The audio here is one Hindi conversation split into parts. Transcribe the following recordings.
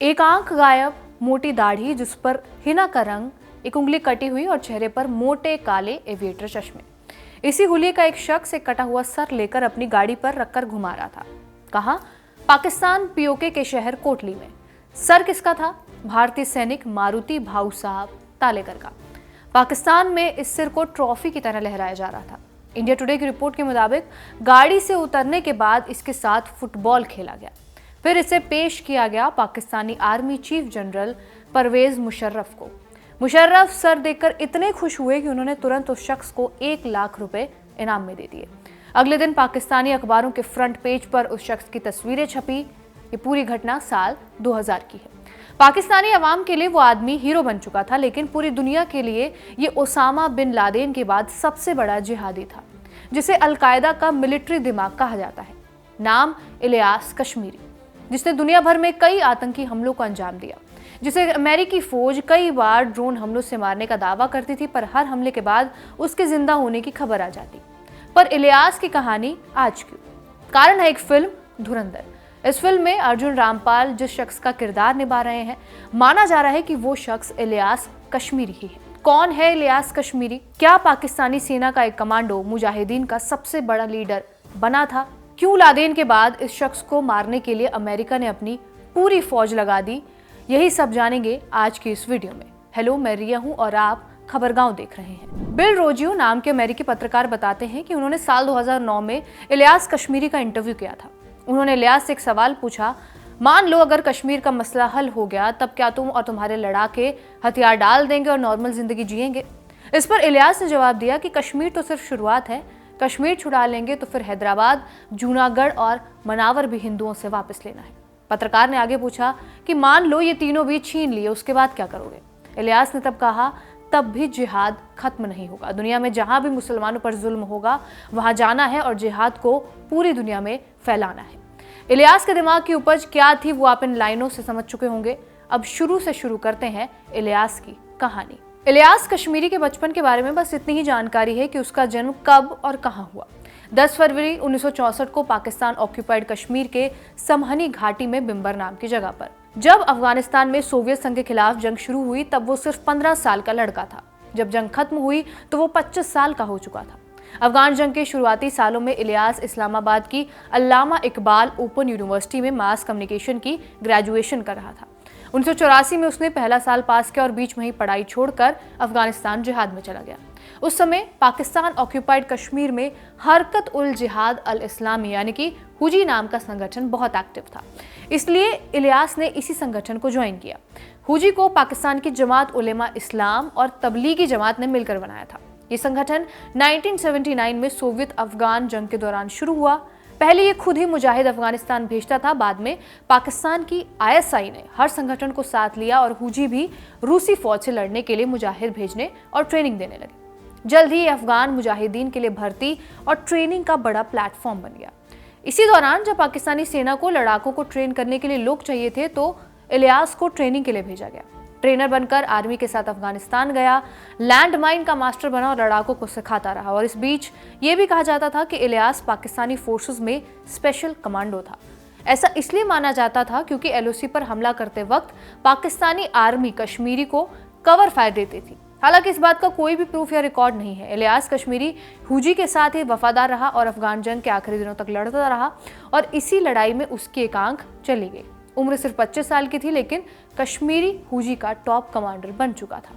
एक आंख गायब, मोटी दाढ़ी जिस पर हिना का रंग, एक उंगली कटी हुई और चेहरे पर मोटे काले एविएटर चश्मे। इसी हुलिये का एक शख्स एक कटा हुआ सर लेकर अपनी गाड़ी पर रखकर घुमा रहा था। कहाँ? पाकिस्तान पीओके के शहर कोटली में। सर किसका था? भारतीय सैनिक मारुति भाऊ साहब तालेकर का। पाकिस्तान में इस सिर को ट्रॉफी की तरह लहराया जा रहा था। इंडिया टुडे की रिपोर्ट के मुताबिक गाड़ी से उतरने के बाद इसके साथ फुटबॉल खेला गया। फिर इसे पेश किया गया Pakistani army chief general Pervez Musharraf को। मुशर्रफ सर देखकर इतने खुश हुए कि उन्होंने तुरंत उस शख्स को 1 लाख रुपए इनाम में दे दिए। अगले दिन पाकिस्तानी अखबारों के फ्रंट पेज पर उस शख्स की तस्वीरें छपी। ये पूरी घटना साल 2000 की है। पाकिस्तानी अवाम के लिए वो आदमी हीरो बन चुका था, लेकिन पूरी दुनिया के लिए ये ओसामा बिन लादेन के बाद सबसे बड़ा जिहादी था, जिसे अलकायदा का मिलिट्री दिमाग कहा जाता है। नाम इलियास कश्मीरी, जिसने दुनिया भर में कई आतंकी हमलों को अंजाम दिया, जिसे अमेरिकी फौज कई बार ड्रोन हमलों से मारने का दावा करती थी, पर हर हमले के बाद उसके जिंदा होने की खबर आ जाती। पर इलियास की कहानी आज क्यों? कारण है एक फिल्म धुरंधर। इस फिल्म में अर्जुन रामपाल जिस शख्स का किरदार निभा रहे हैं, माना जा रहा है कि वो शख्स इलियास कश्मीरी ही है। कौन है इलियास कश्मीरी? क्या पाकिस्तानी सेना का एक कमांडो मुजाहिदीन का सबसे बड़ा लीडर बना था? क्यों लादेन के बाद इस शख्स को मारने के लिए अमेरिका ने अपनी पूरी फौज लगा दी? यही सब जानेंगे आज की इस वीडियो में। हेलो, मैं रिया हूं और आप खबरगांव देख रहे हैं। बिल रोजियो नाम के अमेरिकी पत्रकार बताते हैं कि उन्होंने साल 2009 में इलियास कश्मीरी का इंटरव्यू किया था। उन्होंने इलियास से एक सवाल पूछा, मान लो अगर कश्मीर का मसला हल हो गया, तब क्या तुम और तुम्हारे लड़ाके हथियार डाल देंगे और नॉर्मल जिंदगी जिएंगे? इस पर इलियास ने जवाब दिया कि कश्मीर तो सिर्फ शुरुआत है, कश्मीर छुड़ा लेंगे तो फिर हैदराबाद, जूनागढ़ और मनावर भी हिंदुओं से वापस लेना है। पत्रकार ने आगे पूछा कि मान लो ये तीनों भी छीन लिए, उसके बाद क्या करोगे? इलियास ने तब कहा, तब भी जिहाद खत्म नहीं होगा। दुनिया में जहां भी मुसलमानों पर जुल्म होगा वहां जाना है और जिहाद को पूरी दुनिया में फैलाना है। इलियास के दिमाग की उपज क्या थी वो आप इन लाइनों से समझ चुके होंगे। अब शुरू से शुरू करते हैं इलियास की कहानी। इलियास कश्मीरी के बचपन के बारे में बस इतनी ही जानकारी है कि उसका जन्म कब और कहां हुआ। 10 फरवरी 1964 को पाकिस्तान ऑक्यूपाइड कश्मीर के समहनी घाटी में बिम्बर नाम की जगह पर। जब अफगानिस्तान में सोवियत संघ के खिलाफ जंग शुरू हुई तब वो सिर्फ 15 साल का लड़का था। जब जंग खत्म हुई तो वो 25 साल का हो चुका था। अफगान जंग के शुरुआती सालों में इलियास इस्लामाबाद की अल्लामा इकबाल ओपन यूनिवर्सिटी में मास कम्युनिकेशन की ग्रेजुएशन कर रहा था। 1984 में उसने पहला साल पास किया और बीच में ही पढ़ाई छोड़कर अफगानिस्तान जिहाद में चला गया। उस समय पाकिस्तान ऑक्यूपाइड कश्मीर में हरकत उल जिहाद अल इस्लामी यानी कि हुजी नाम का संगठन बहुत एक्टिव था, इसलिए इलियास ने इसी संगठन को ज्वाइन किया। हुजी को पाकिस्तान की जमात उलेमा इस्लाम और तबलीगी जमात ने मिलकर बनाया था। ये संगठन 1979 में सोवियत अफगान जंग के दौरान शुरू हुआ। पहले ये खुद ही मुजाहिद अफगानिस्तान भेजता था, बाद में पाकिस्तान की ISI ने हर संगठन को साथ लिया और हुजी भी रूसी फौज से लड़ने के लिए मुजाहिद भेजने और ट्रेनिंग देने लगे। जल्द ही अफगान मुजाहिदीन के लिए भर्ती और ट्रेनिंग का बड़ा प्लेटफॉर्म बन गया। इसी दौरान जब पाकिस्तानी सेना को लड़ाकों को ट्रेन करने के लिए लोग चाहिए थे तो इलियास को ट्रेनिंग के लिए भेजा गया। ट्रेनर बनकर आर्मी के साथ अफगानिस्तान गया, लैंडमाइन का मास्टर बना और लड़ाकों को सिखाता रहा। और इस बीच ये भी कहा जाता था कि इलियास पाकिस्तानी फोर्सेस में स्पेशल कमांडो था। ऐसा इसलिए माना जाता था क्योंकि LOC पर हमला करते वक्त पाकिस्तानी आर्मी कश्मीरी को कवर फायर देती थी। हालांकि इस बात का कोई भी प्रूफ या रिकॉर्ड नहीं है। इलियास कश्मीरी हुजी के साथ ही वफादार रहा और अफगान जंग के आखिरी दिनों तक लड़ता रहा और इसी लड़ाई में उसकी एक आंख चली गई। उम्र सिर्फ 25 साल की थी, लेकिन कश्मीरी हुजी का टॉप कमांडर बन चुका था।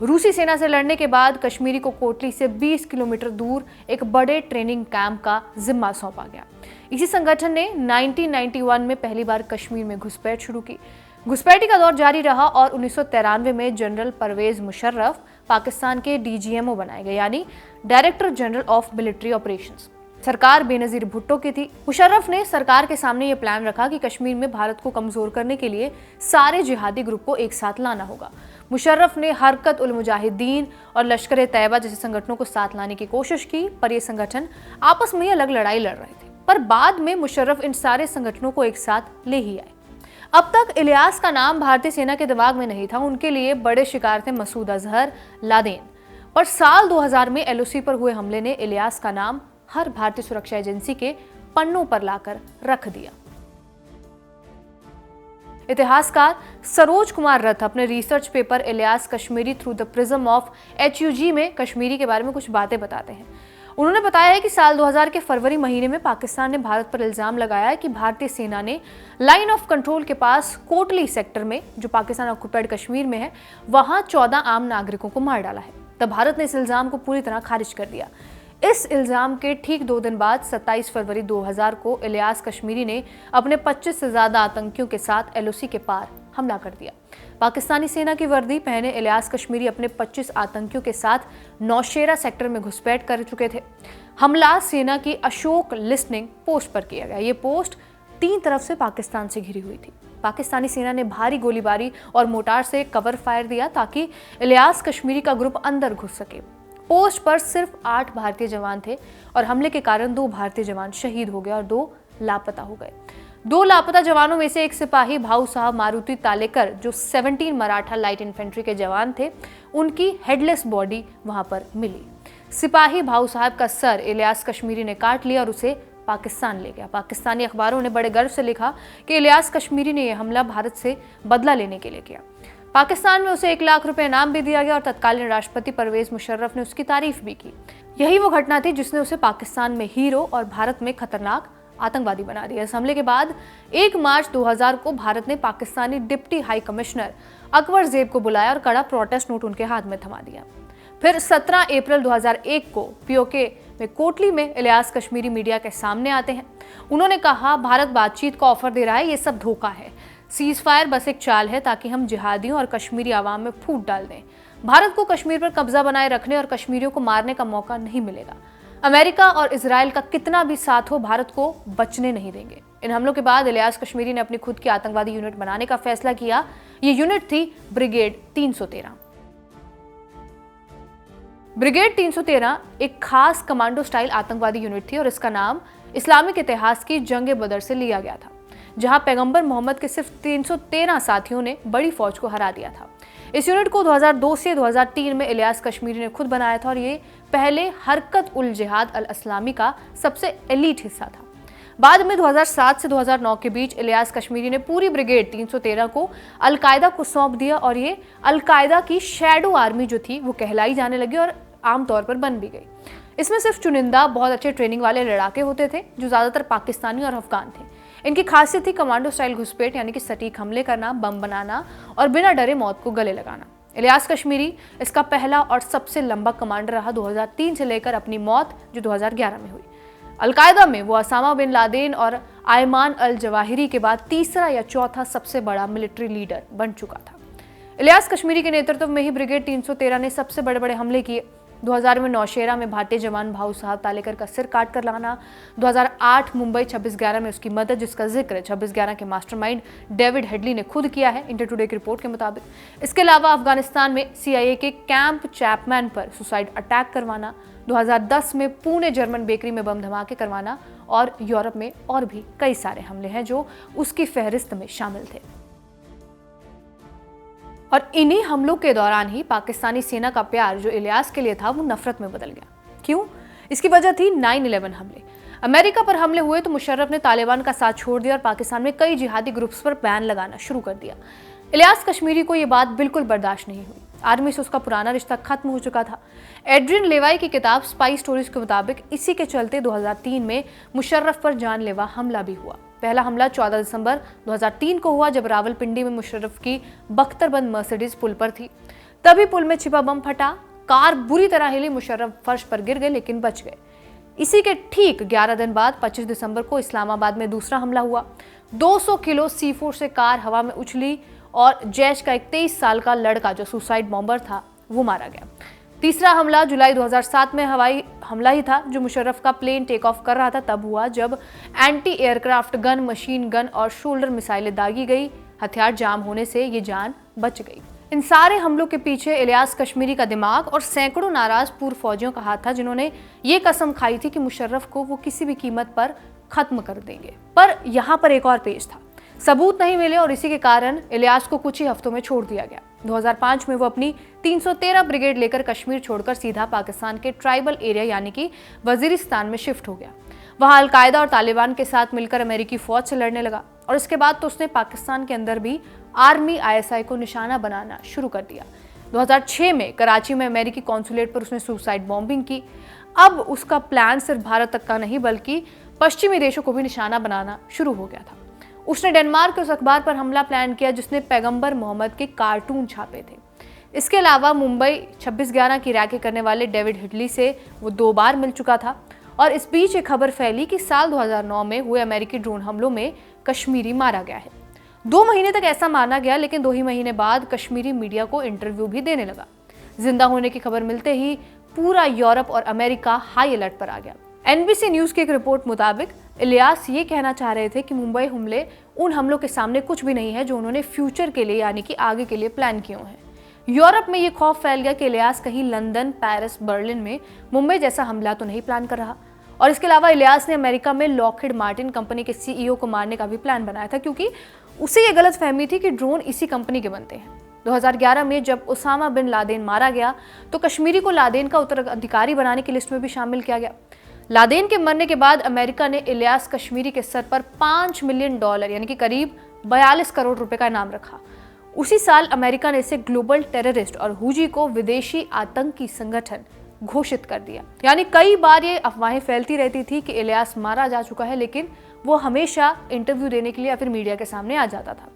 रूसी सेना से लड़ने के बाद कश्मीरी को कोटली से 20 किलोमीटर दूर एक बड़े ट्रेनिंग कैंप का जिम्मा सौंपा गया। इसी संगठन ने 1991 में पहली बार कश्मीर में घुसपैठ शुरू की। घुसपैठी का दौर जारी रहा और 1993 में जनरल परवेज मुशर्रफ पाकिस्तान के DGMO बनाए गए, यानी director general of military operations. सरकार बेनजीर भुट्टो की थी। मुशर्रफ ने सरकार के सामने ये प्लान रखा कि कश्मीर में भारत को कमजोर करने के लिए सारे जिहादी ग्रुप को एक साथ लाना होगा। मुशर्रफ ने हरकत उल मुजाहिदीन और लश्कर तैयबा जैसे संगठनों को साथ लाने की कोशिश की, पर ये संगठन आपस में ही अलग लड़ाई लड़ रहे थे। पर बाद में मुशर्रफ इन सारे संगठनों को एक साथ ले ही आए। अब तक इलियास का नाम भारतीय सेना के दिमाग में नहीं था। उनके लिए बड़े शिकार थे मसूद अजहर, लादेन। पर साल 2000 में LOC पर हुए हमले ने इलियास का नाम हर भारतीय सुरक्षा एजेंसी के पन्नों पर लाकर रख दिया। इतिहासकार सरोज कुमार रथ अपने research paper Ilyas Kashmiri through the prism of HUG में कश्मीरी के बारे में कुछ बातें बताते हैं। उन्होंने बताया है कि साल 2000 के फरवरी महीने में पाकिस्तान ने भारत पर इल्जाम लगाया है कि भारतीय सेना ने लाइन ऑफ कंट्रोल के पास कोटली सेक्टर में, जो पाकिस्तान ऑक्युपाइड कश्मीर में है, वहां 14 आम नागरिकों को मार डाला है। तब भारत ने इस इल्जाम को पूरी तरह खारिज कर दिया। इस इल्जाम के ठीक 2 दिन बाद 27 फरवरी 2000 को इलियास कश्मीरी ने अपने 25 से ज्यादा आतंकियों के साथ LOC के पार हमला कर दिया। पाकिस्तानी सेना की वर्दी पहने इलियास कश्मीरी अपने 25 आतंकियों के साथ नौशेरा सेक्टर में घुसपैठ कर चुके थे। हमला सेना की अशोक लिस्टनिंग पोस्ट पर किया गया। ये पोस्ट 3 तरफ से पाकिस्तान से घिरी हुई थी। पाकिस्तानी सेना ने भारी गोलीबारी और मोर्टार से कवर फायर दिया ताकि इलियास कश्मीरी का ग्रुप अंदर घुस सके। पोस्ट पर सिर्फ 8 भारतीय जवान थे और हमले के कारण 2 भारतीय जवान शहीद हो गए और 2 लापता हो गए। 2 लापता जवानों में से एक सिपाही भाऊ साहब मारुति तालेकर, जो 17 मराठा लाइट इन्फेंट्री के जवान थे, उनकी हेडलेस बॉडी वहां पर मिली। सिपाही भाऊ साहब का सर इलियास कश्मीरी ने काट लिया और उसे पाकिस्तान ले गया। पाकिस्तानी अखबारों ने बड़े गर्व से लिखा कि इलियास कश्मीरी ने यह हमला भारत से बदला लेने के लिए किया। पाकिस्तान में उसे 1 लाख रुपए इनाम भी दिया गया और तत्कालीन राष्ट्रपति परवेज मुशर्रफ ने उसकी तारीफ भी की। यही वो घटना थी जिसने उसे पाकिस्तान में हीरो और भारत में खतरनाक आतंकवादी बना दिया। इस हमले के बाद 1 मार्च 2000 को भारत ने Pakistani deputy high commissioner Akbar जेब को बुलाया और कड़ा प्रोटेस्ट नोट उनके हाथ में थमा दिया। फिर 17 अप्रैल 2001 को POK में कोटली में इलियास कश्मीरी मीडिया के सामने आते हैं। उन्होंने कहा, भारत बातचीत का ऑफर दे रहा है, ये सब धोखा है। सीज फायर बस एक चाल है ताकि हम जिहादियों और कश्मीरी आवाम में फूट डाल दें। भारत को कश्मीर पर कब्जा बनाए रखने और कश्मीरियों को मारने का मौका नहीं मिलेगा। अमेरिका और इजराइल का कितना भी साथ हो, भारत को बचने नहीं देंगे। इन हमलों के बाद इलियास कश्मीरी ने अपनी खुद की आतंकवादी यूनिट बनाने का फैसला किया। ये यूनिट थी ब्रिगेड 313। ब्रिगेड 313 एक खास कमांडो स्टाइल आतंकवादी यूनिट थी और इसका नाम इस्लामिक इतिहास की जंग बदर से लिया गया था, जहां पैगंबर मोहम्मद के सिर्फ 313 साथियों ने बड़ी फौज को हरा दिया था। इस यूनिट को 2002 से 2003 में इलियास कश्मीरी ने खुद बनाया था और ये पहले हरकत उल जिहाद अल इस्लामी का सबसे एलीट हिस्सा था। बाद में 2007 से 2009 के बीच इलियास कश्मीरी ने पूरी ब्रिगेड 313 को अलकायदा को सौंप दिया और ये अलकायदा की शैडो आर्मी जो थी वो कहलाई जाने लगी और आमतौर पर बन भी गई। इसमें सिर्फ चुनिंदा बहुत अच्छे ट्रेनिंग वाले लड़ाके होते थे जो ज्यादातर पाकिस्तानी और अफगान थे। इनकी खासियत थी कमांडो स्टाइल घुसपैठ, यानी कि सटीक हमले करना, बम बनाना और बिना डरे मौत को गले लगाना। इलियास कश्मीरी इसका पहला और सबसे लंबा कमांडर रहा 2003 से लेकर अपनी मौत जो 2011 में हुई। अलकायदा में वो ओसामा बिन लादेन और आयमान अल जवाहिरी के बाद तीसरा या चौथा सबसे बड़ा मिलिट्री लीडर बन चुका था। इलियास कश्मीरी के नेतृत्व में ही ब्रिगेड 313 ने सबसे बड़े बड़े हमले किए। 2000 में नौशेरा में भारतीय जवान भाऊ साहब तालेकर का सिर काट कर लाना, 2008 मुंबई 26/11 में उसकी मदद, जिसका जिक्र 26/11 के मास्टरमाइंड डेविड हेडली ने खुद किया है इंडिया टुडे की रिपोर्ट के मुताबिक। इसके अलावा अफगानिस्तान में CIA के कैंप चैपमैन पर सुसाइड अटैक करवाना, 2010 में पुणे जर्मन बेकरी में बम धमाके करवाना और यूरोप में और भी कई सारे हमले हैं जो उसकी फहरिस्त में शामिल थे। और इन्हीं हमलों के दौरान ही पाकिस्तानी सेना का प्यार जो इलियास के लिए था वो नफरत में बदल गया। क्यों? इसकी वजह थी 9/11 हमले। अमेरिका पर हमले हुए तो मुशर्रफ ने तालिबान का साथ छोड़ दिया और पाकिस्तान में कई जिहादी ग्रुप्स पर बैन लगाना शुरू कर दिया। इलियास कश्मीरी को ये बात बिल्कुल बर्दाश्त नहीं हुई। आर्मी से उसका पुराना रिश्ता खत्म हो चुका था। एड्रियन लेवाई की किताब स्पाई स्टोरीज के मुताबिक इसी के चलते 2003 में मुशर्रफ पर जानलेवा हमला भी हुआ। पहला हमला 14 दिसंबर 2003 को हुआ जब रावलपिंडी में मुशर्रफ की बख्तरबंद मर्सिडीज पुल पर थी। तभी पुल में छिपा बम फटा, कार बुरी तरह हिली, मुशर्रफ फर्श पर गिर गए लेकिन बच गए। इसी के ठीक 11 दिन बाद 25 दिसंबर को इस्लामाबाद में दूसरा हमला हुआ। 200 किलो C4 से कार हवा में उछली और जैश का एक 23 साल का लड़का जो सुसाइड बॉम्बर था वो मारा गया। तीसरा हमला जुलाई 2007 में हवाई हमला ही था जो मुशर्रफ का प्लेन टेक ऑफ कर रहा था तब हुआ, जब anti aircraft gun, machine gun और शोल्डर मिसाइलें दागी गई। हथियार जाम होने से ये जान बच गई। इन सारे हमलों के पीछे इलियास कश्मीरी का दिमाग और सैकड़ों नाराज पूर्व फौजियों का हाथ था जिन्होंने ये कसम खाई थी कि मुशर्रफ को वो किसी भी कीमत पर खत्म कर देंगे। पर यहाँ पर एक और पेच था, सबूत नहीं मिले और इसी के कारण इलियास को कुछ ही हफ्तों में छोड़ दिया गया। 2005 में वो अपनी 313 ब्रिगेड लेकर कश्मीर छोड़कर सीधा पाकिस्तान के ट्राइबल एरिया यानी कि वजीरिस्तान में शिफ्ट हो गया। वहां अलकायदा और तालिबान के साथ मिलकर अमेरिकी फौज से लड़ने लगा। और इसके बाद तो उसने पाकिस्तान के अंदर भी आर्मी ISI को निशाना बनाना शुरू कर दिया। 2006 में कराची में अमेरिकी कॉन्सुलेट पर उसने सुसाइड बॉम्बिंग की। अब उसका प्लान सिर्फ भारत तक का नहीं बल्कि पश्चिमी देशों को भी निशाना बनाना शुरू हो गया था। उसने डेनमार्क के उस अखबार पर हमला प्लान किया जिसने पैगंबर मोहम्मद के कार्टून छापे थे। इसके अलावा मुंबई 26/11 की रैकी करने वाले डेविड हिडली से वो 2 बार मिल चुका था। और इस बीच एक खबर फैली कि साल 2009 में हुए अमेरिकी ड्रोन हमलों में कश्मीरी मारा गया है। 2 महीने तक ऐसा माना गया, लेकिन 2 ही महीने बाद कश्मीरी मीडिया को इंटरव्यू भी देने लगा। जिंदा होने की खबर मिलते ही पूरा यूरोप और अमेरिका हाई अलर्ट पर आ गया। NBC न्यूज की एक रिपोर्ट मुताबिक इलियास ये कहना चाह रहे थे कि मुंबई हमले उन हमलों के सामने कुछ भी नहीं है जो उन्होंने फ्यूचर के लिए यानी कि आगे के लिए प्लान किए हैं। यूरोप में ये खौफ फैल गया कि इलियास कहीं लंदन, पेरिस, बर्लिन में मुंबई जैसा हमला तो नहीं प्लान कर रहा। और इसके अलावा इलियास ने अमेरिका में लॉकहीड मार्टिन कंपनी के CEO को मारने का भी प्लान बनाया था, क्योंकि उसे ये गलत फहमी थी कि ड्रोन इसी कंपनी के बनते हैं। 2011 में जब उसामा बिन लादेन मारा गया तो कश्मीरी को लादेन का उत्तराधिकारी बनाने की लिस्ट में भी शामिल किया गया। लादेन के मरने के बाद अमेरिका ने इलियास कश्मीरी के सर पर $5 मिलियन यानी कि करीब 42 करोड़ रुपए का इनाम रखा। उसी साल अमेरिका ने इसे ग्लोबल टेररिस्ट और हुजी को विदेशी आतंकी संगठन घोषित कर दिया। यानी कई बार ये अफवाहें फैलती रहती थी कि इलियास मारा जा चुका है, लेकिन वो हमेशा इंटरव्यू देने के लिए या फिर मीडिया के सामने आ जाता था।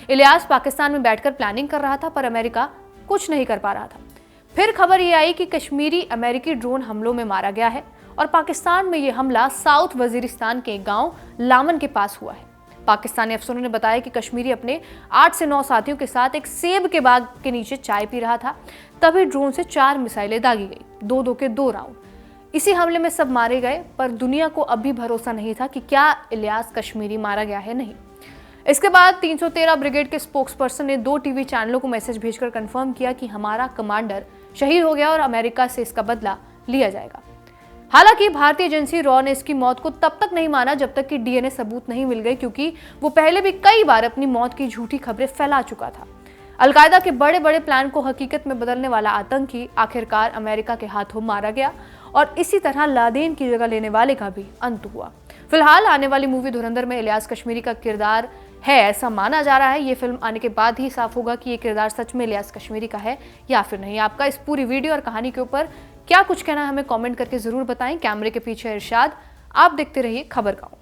इलियास पाकिस्तान में बैठकर प्लानिंग कर रहा था, पर अमेरिका कुछ नहीं कर पा रहा था। फिर खबर ये आई कि कश्मीरी अमेरिकी ड्रोन हमलों में मारा गया है और पाकिस्तान में ये हमला साउथ वजीरिस्तान के गांव लामन के पास हुआ है। पाकिस्तानी अफसरों ने बताया कि कश्मीरी अपने 8 से 9 साथियों के साथ एक सेब के बाग के नीचे चाय पी रहा था, तभी ड्रोन से 4 मिसाइलें दागी गई, 2-2 के 2 राउंड। इसी हमले में सब मारे गए, पर दुनिया को अब भी भरोसा नहीं था कि क्या इलियास कश्मीरी मारा गया है नहीं। इसके बाद 313 ब्रिगेड के स्पोक्सपर्सन ने 2 टीवी चैनलों को मैसेज भेजकर कंफर्म किया कि हमारा कमांडर शहीद हो गया और अमेरिका से इसका बदला लिया जाएगा। हालांकि भारतीय एजेंसी रॉ ने इसकी मौत को तब तक नहीं माना जब तक कि DNA सबूत नहीं मिल गए, क्योंकि वो पहले भी कई बार अपनी मौत की झूठी खबरें फैला चुका था। अलकायदा के बड़े बड़े प्लान को हकीकत में बदलने वाला आतंकी आखिरकार अमेरिका के हाथों मारा गया और इसी तरह लादेन की जगह लेने वाले का भी अंत हुआ। फिलहाल आने वाली मूवी धुरंधर में इलियास कश्मीरी का किरदार है ऐसा माना जा रहा है। ये फिल्म आने के बाद ही साफ होगा कि ये किरदार सच में इलियास कश्मीरी का है या फिर नहीं। आपका इस पूरी वीडियो और कहानी के ऊपर क्या कुछ कहना है हमें कमेंट करके जरूर बताएं। कैमरे के पीछे इरशाद, आप देखते रहिए खबर गाँव।